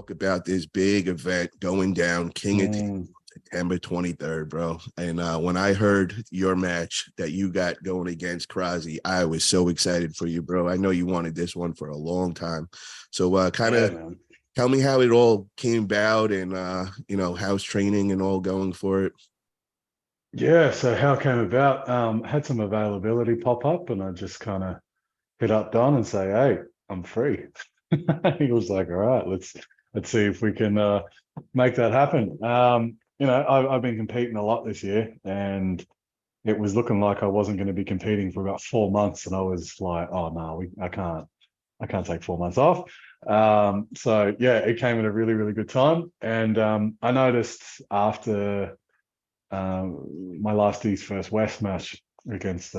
talk about this big event going down, King of Mm, September 23rd, bro. And when I heard your match that you got going against Krasi, I was so excited for you, bro. I know you wanted this one for a long time. So kind yeah, of man. tell me how it all came about and, how's training and all going for it. Yeah, so how it came about, had some availability pop up and I just kind of hit up Don and say, hey, I'm free. He was like, all right, let's see if we can make that happen. I've been competing a lot this year and it was looking like I wasn't going to be competing for about 4 months and I was like, oh no, I can't take 4 months off. So yeah, it came at a really, really good time. And I noticed after my last East First West match against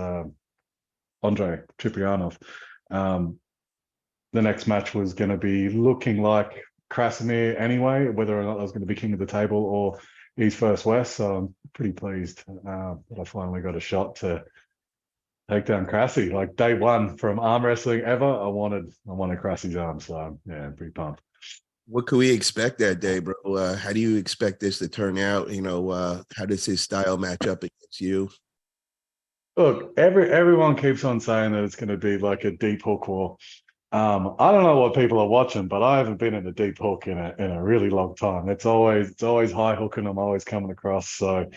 Andre Ciprianov, um, the next match was going to be looking like Krasimir anyway, whether or not I was going to be king of the table or East First West. So I'm pretty pleased that I finally got a shot to take down Krasi. Like day one from arm wrestling ever, I wanted Krasi's arm. So yeah, I'm pretty pumped. What could we expect that day, bro? How do you expect this to turn out? How does his style match up against you? Look, everyone keeps on saying that it's going to be like a deep hook war. I don't know what people are watching, but I haven't been in a deep hook in a really long time. It's always high hooking. I'm always coming across. So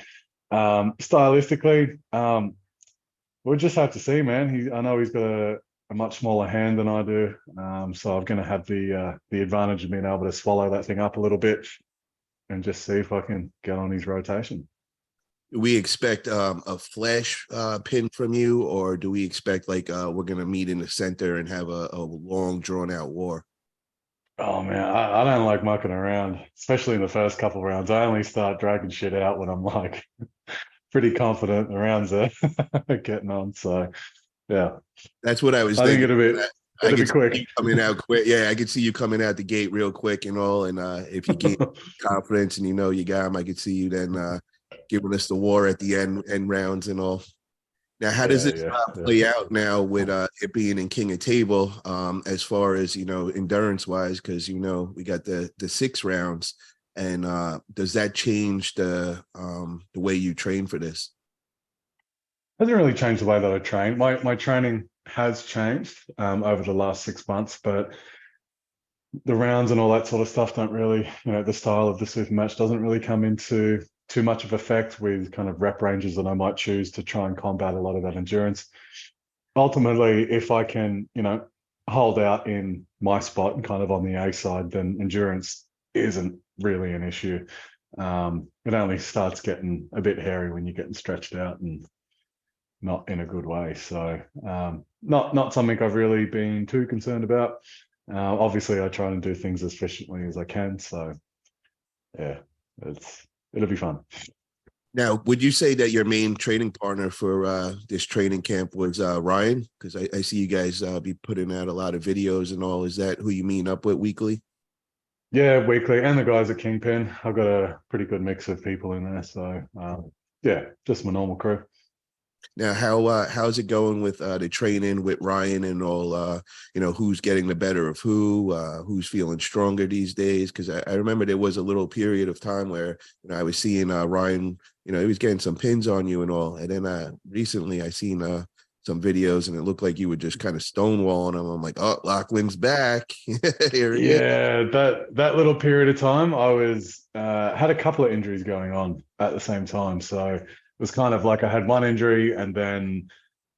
stylistically, we'll just have to see, man. I know he's got a much smaller hand than I do, so I'm going to have the advantage of being able to swallow that thing up a little bit and just see if I can get on his rotation. Do we expect a flash pin from you, or do we expect like we're gonna meet in the center and have a long drawn out war? Oh man, I don't like mucking around, especially in the first couple of rounds. I only start dragging shit out when I'm like pretty confident the rounds are getting on. So yeah, That's what I was I think thinking. it'll be I it'll be could see you quick. coming out quick. Yeah, I could see you coming out the gate real quick and all. And if you gain confidence and you know you got him, I could see you then giving us the war at the end rounds and all. Now, how does Yeah, this yeah, yeah. play out now with it being in King of Table, as far as endurance wise? Because we got the 6 rounds, and does that change the way you train for this? Hasn't really changed the way that I train. My training has changed over the last 6 months, but the rounds and all that sort of stuff don't really, the style of the super match doesn't really come into too much of effect with kind of rep ranges that I might choose to try and combat a lot of that endurance. Ultimately, if I can, hold out in my spot and kind of on the A side, then endurance isn't really an issue. It only starts getting a bit hairy when you're getting stretched out and not in a good way. So not something I've really been too concerned about. Obviously, I try and do things as efficiently as I can. So yeah, it'll be fun. Now, would you say that your main training partner for this training camp was Ryan? Because I see you guys be putting out a lot of videos and all. Is that who you meet up with weekly? Yeah, weekly, and the guys at Kingpin. I've got a pretty good mix of people in there. So yeah, just my normal crew. Now, how's it going with the training with Ryan and all? Who's getting the better of who's feeling stronger these days? Because I remember there was a little period of time where I was seeing Ryan. He was getting some pins on you and all, and then recently I seen some videos and it looked like you were just kind of stonewalling him. I'm like, oh, Lachlan's back. Here he is. Yeah, that little period of time, I was had a couple of injuries going on at the same time. So it was kind of like I had one injury, and then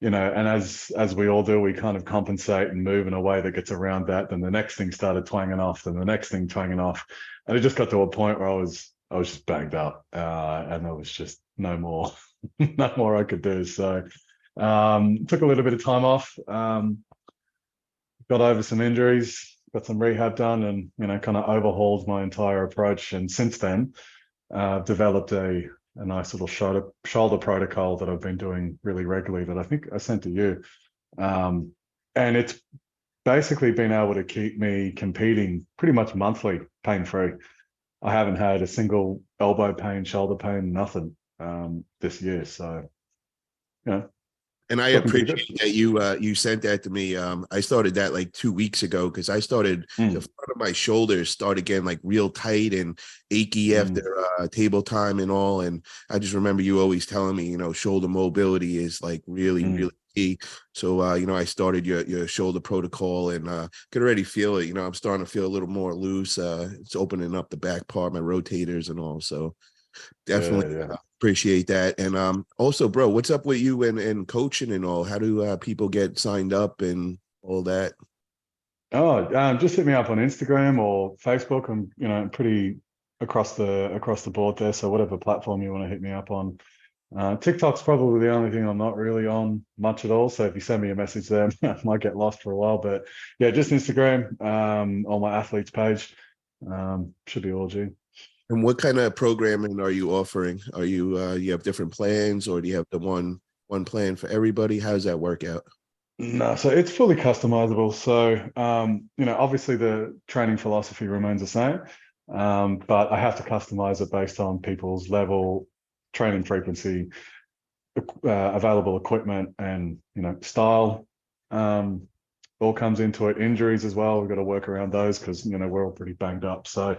and as we all do, we kind of compensate and move in a way that gets around that. Then the next thing started twanging off, then the next thing twanging off, and it just got to a point where I was just banged up, and there was just no more, no more I could do. So took a little bit of time off. Got over some injuries, got some rehab done, and kind of overhauled my entire approach. And since then, I've developed a nice little shoulder protocol that I've been doing really regularly that I think I sent to you. And it's basically been able to keep me competing pretty much monthly, pain free. I haven't had a single elbow pain, shoulder pain, nothing this year. So, you know, And I Looking pretty good. appreciate that you sent that to me. I started that like 2 weeks ago because I started the Mm, front of my shoulders started getting like real tight and achy after mm, table time and all. And I just remember you always telling me, shoulder mobility is like really, mm. really key. So I started your shoulder protocol and could already feel it. I'm starting to feel a little more loose. It's opening up the back part, my rotators and all. So Yeah, definitely yeah. appreciate that. And also, bro, what's up with you and coaching and all? How do people get signed up and all that? Oh, just hit me up on Instagram or Facebook. I'm, pretty across the board there. So whatever platform you want to hit me up on. TikTok's probably the only thing I'm not really on much at all. So if you send me a message there, I might get lost for a while. But yeah, just Instagram, on my athletes page. Should be all G. And what kind of programming are you offering? Are you have different plans, or do you have the one plan for everybody? How does that work out? No, so it's fully customizable. So, obviously the training philosophy remains the same, but I have to customize it based on people's level, training frequency, available equipment, and style. All comes into it. Injuries as well. We've got to work around those because we're all pretty banged up. So,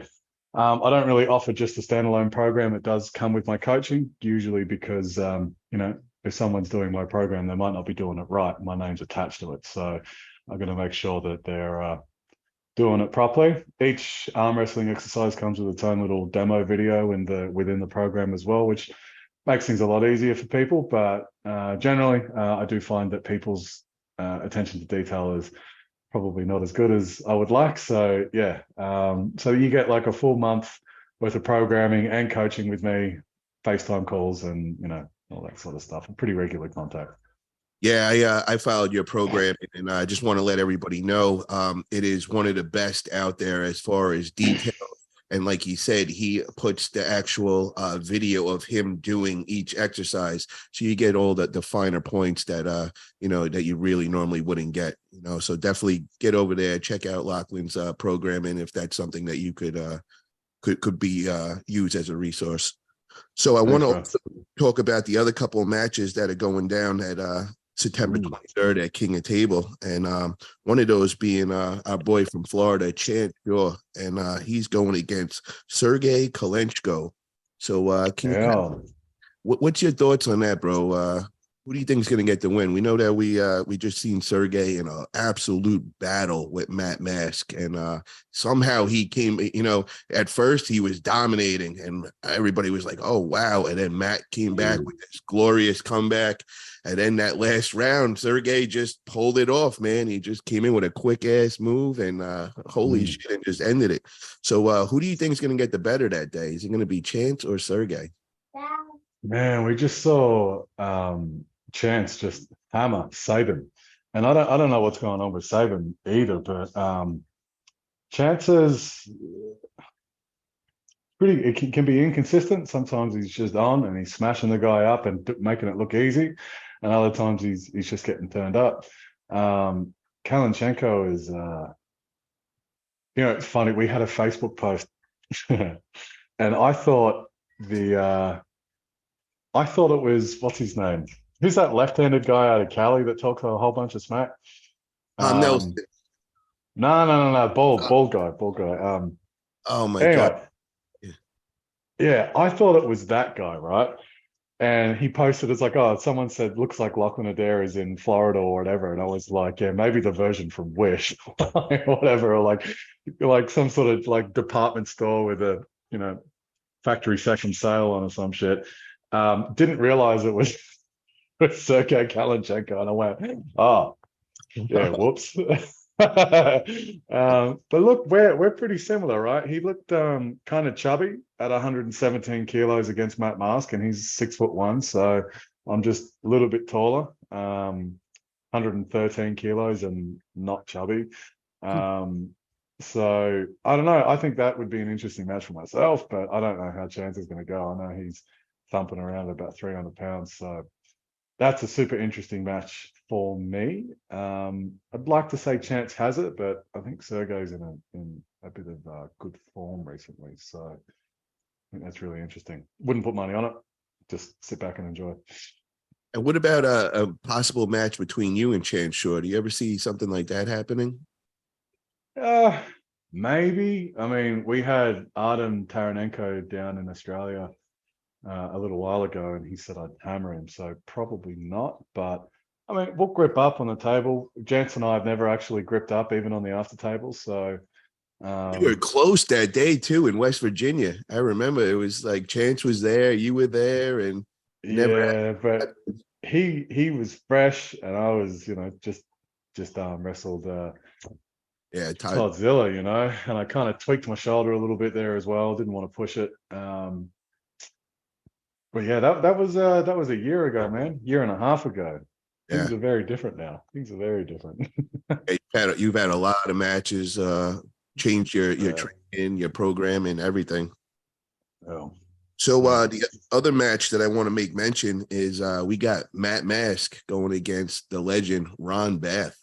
I don't really offer just a standalone program. It does come with my coaching, usually because if someone's doing my program, they might not be doing it right. My name's attached to it, so I'm going to make sure that they're doing it properly. Each arm wrestling exercise comes with its own little demo video within the program as well, which makes things a lot easier for people. But generally, I do find that people's attention to detail is probably not as good as I would like. So yeah, so you get like a full month worth of programming and coaching with me, FaceTime calls, and all that sort of stuff. Pretty regular contact. Yeah, I followed your program, and I just want to let everybody know it is one of the best out there as far as detail. And like he said, he puts the actual video of him doing each exercise, so you get all the finer points that that you really normally wouldn't get. So definitely get over there, check out Lachlan's programming if that's something that you could be used as a resource. So I want Thanks, to bro. also talk about the other couple of matches that are going down at September Mm. 23rd at King of Table. And one of those being our boy from Florida, Chance Shaw. And he's going against Sergey Kalenchko. So can you Yeah. what's your thoughts on that, bro? Who do you think is going to get the win? We know that we just seen Sergey in an absolute battle with Matt Mask, and somehow he came. At first he was dominating, and everybody was like, "Oh wow!" And then Matt came back with this glorious comeback, and then that last round, Sergey just pulled it off. Man, he just came in with a quick ass move, and holy Mm. shit, and just ended it. So, who do you think is going to get the better that day? Is it going to be Chance or Sergey? Man, we just saw Chance just hammer Saban. And I don't know what's going on with Saban either, but Chance is pretty, it can be inconsistent. Sometimes he's just on and he's smashing the guy up and making it look easy, and other times he's just getting turned up. Kalenchenko is it's funny, we had a Facebook post and the I thought it was, what's his name? Who's that left-handed guy out of Cali that talks a whole bunch of smack? Nelson. No, Uh, bald guy. oh my God. Anyway, yeah, I thought it was that guy, right? And he posted, it's like, oh, someone said, looks like Lachlan Adair is in Florida or whatever. And I was like, yeah, maybe the version from Wish or whatever, or like some sort of like department store with a, factory second sale on or some shit. Didn't realize it was with Sergey Kalenchenko. And I went, oh, yeah, whoops. But look, we're pretty similar, right? He looked kind of chubby at 117 kilos against Matt Mask, and he's 6'1", so I'm just a little bit taller, 113 kilos and not chubby. So I don't know. I think that would be an interesting match for myself, but I don't know how Chance is going to go. I know he's thumping around about 300 pounds, so that's a super interesting match for me. I'd like to say Chance has it, but I think Sergey's in a bit of good form recently, so I think that's really interesting. Wouldn't put money on it. Just sit back and enjoy. And what about a possible match between you and Chance Shore? Do you ever see something like that happening? Uh, maybe. I mean, we had Artem Taranenko down in Australia a little while ago, and he said I'd hammer him, so probably not. But I mean, we'll grip up on the table. Jance and I have never actually gripped up, even on the after table. So You were close that day too in West Virginia. I remember it was like Chance was there, you were there, and never. yeah, but he was fresh, and I was, just wrestled Yeah, Toddzilla, and I kind of tweaked my shoulder a little bit there as well. Didn't want to push it. But yeah, that was a year ago, man. Year and a half ago. yeah. Things are very different now. Things are very different. You've had a lot of matches, changed your Yeah. training, your program, and everything. Oh, So yeah. the other match that I want to make mention is we got Matt Mask going against the legend Ron Beth.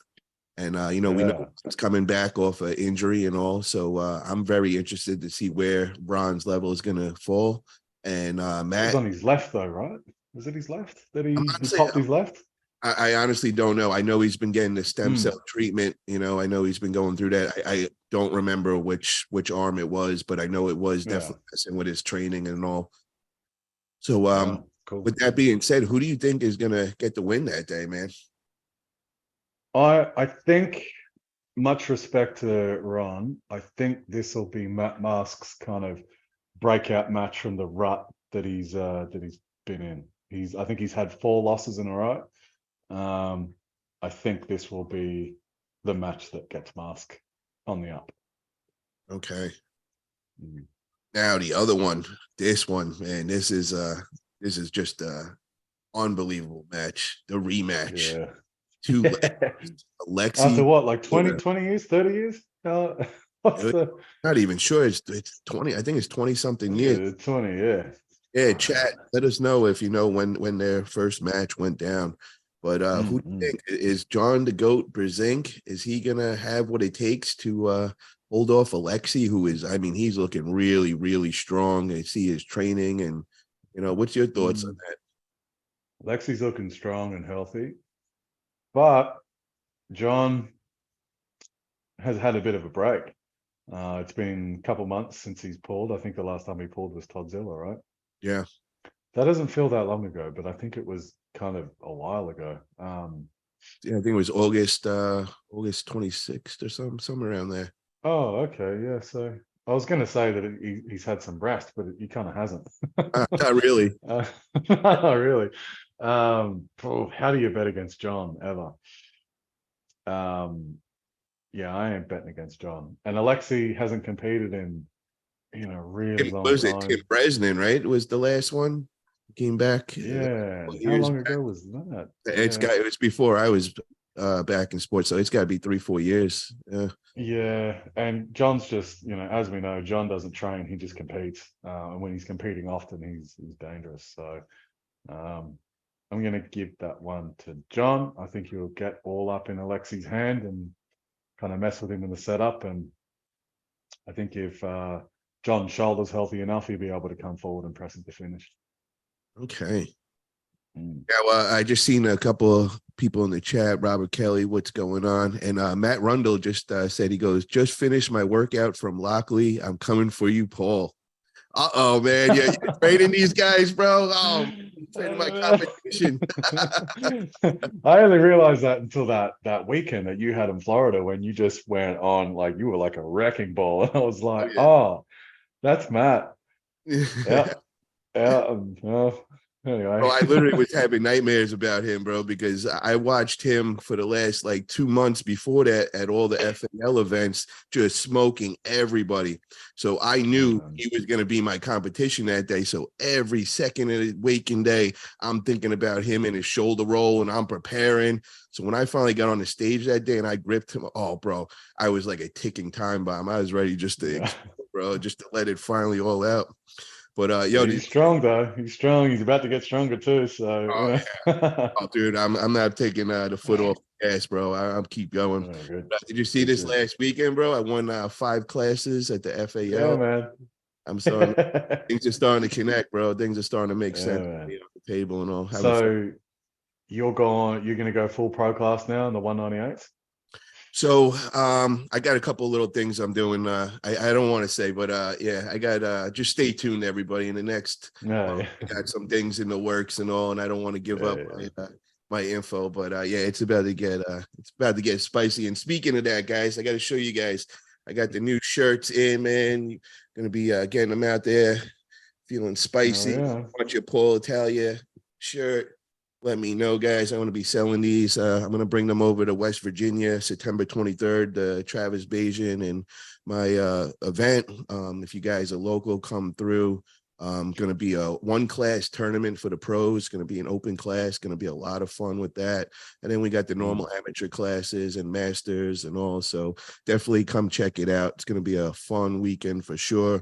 And we Yeah. know it's coming back off an injury and all. So I'm very interested to see where Ron's level is gonna fall. And That was Matt, on his left though, right? Was it his left that I'm he honestly, popped his left? I honestly don't know. I know he's been getting the stem Mm, cell treatment. I know he's been going through that. I don't remember which arm it was, but I know it was yeah. definitely messing with his training and all. So Yeah. Cool. with that being said, who do you think is gonna get the win that day, man? I think, much respect to Ron, I think this will be Matt Mask's kind of breakout match from the rut that he's been in. I think he's had 4 losses in a row. I think this will be the match that gets Mask on the up. Okay. Mm. Now the other one, this one, man, this is just unbelievable match. The rematch. Yeah. Two After Alexi. what, like 20 years, 30 years? What's the Not even sure. It's 20. I think it's 20 something years. 20, yeah. Yeah, chat. Let us know if you know when their first match went down. But who do you Mm. think is John the Goat Brezink? Is he gonna have what it takes to hold off Alexi, who is, I mean, he's looking really, really strong. I see his training, and what's your thoughts on Mm. that? Lexi's looking strong and healthy, but John has had a bit of a break. It's been a couple months since he's pulled. I think the last time he pulled was Toddzilla, right? Yeah. That doesn't feel that long ago, but I think it was kind of a while ago. Yeah, I think it was August 26th or somewhere around there. Oh, okay, yeah. So I was going to say that he's had some rest, but he kind of hasn't. Not really. uh, Not really. How do you bet against John ever? Um, yeah, I ain't betting against John. And Alexi hasn't competed in a really It long was it Tim time. Bresnan, right? It was the last one. Came back Yeah. How years long back. ago was that? Yeah. It was before I was back in sports, so it's got to be 3-4 years. Yeah. Yeah, and John's just, as we know, John doesn't train, he just competes. And when he's competing often, he's dangerous. So I'm gonna give that one to John. I think he'll get all up in Alexi's hand and kind of mess with him in the setup. And I think if John's shoulder's healthy enough, he'll be able to come forward and press it to finish. Okay. Mm. Yeah, well, I just seen a couple of people in the chat. Robert Kelly, what's going on? And Matt Rundle just said, he goes, just finished my workout from Lockley. I'm coming for you, Paul. Uh-oh, man. Yeah, you're training these guys, bro. Oh, you're training my competition. I only realized that until that weekend that you had in Florida when you just went on like you were like a wrecking ball. And I was like, oh, that's Matt. Yeah. Yeah. Yeah. Well, Oh, anyway. I literally was having nightmares about him, bro, because I watched him for the last like 2 months before that at all the FAL events, just smoking everybody. So I knew he was going to be my competition that day. So every second of the waking day, I'm thinking about him and his shoulder roll, and I'm preparing. So when I finally got on the stage that day and I gripped him, oh, bro, I was like a ticking time bomb. I was ready just to Yeah. explode, bro, just to let it finally all out. But Yeah, he's strong though. He's strong. He's about to get stronger too. So oh yeah. oh, dude, I'm not taking the foot off the gas, bro. I'm keep going. Oh, good. Did you see Good, this good. last weekend, bro? I won 5 classes at the Yeah, FAL. man. I'm starting. Yeah, Things are starting to connect, bro. Things are starting to make sense man. on the table and all. Having fun. So you're going to go full pro class now in the 198s? So I got a couple little things I'm doing. I don't want to say, but yeah, I got just stay tuned, everybody. In the next No, month, yeah. I got some things in the works and all, and I don't want to give Yeah, up yeah. my info. But yeah, it's about to get spicy. And speaking of that, guys, I got to show you guys. I got the new shirts in, man. Gonna be getting them out there, feeling Oh, spicy. yeah. Want your Paul Italia shirt? Let me know, guys. I want to be selling these. I'm going to bring them over to West Virginia, September 23rd, Travis Bajan and my event. If you guys are local, come through. Going to be a one-class tournament for the pros. Going to be an open class. Going to be a lot of fun with that. And then we got the normal amateur classes and masters and all. So definitely come check it out. It's going to be a fun weekend for sure.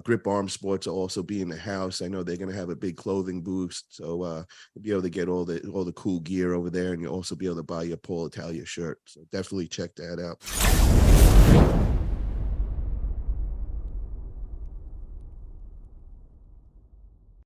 Grip Arm Sports will also be in the house. I know they're going to have a big clothing boost. So you'll be able to get all the cool gear over there. And you'll also be able to buy your Paul Italia shirt. So definitely check that out.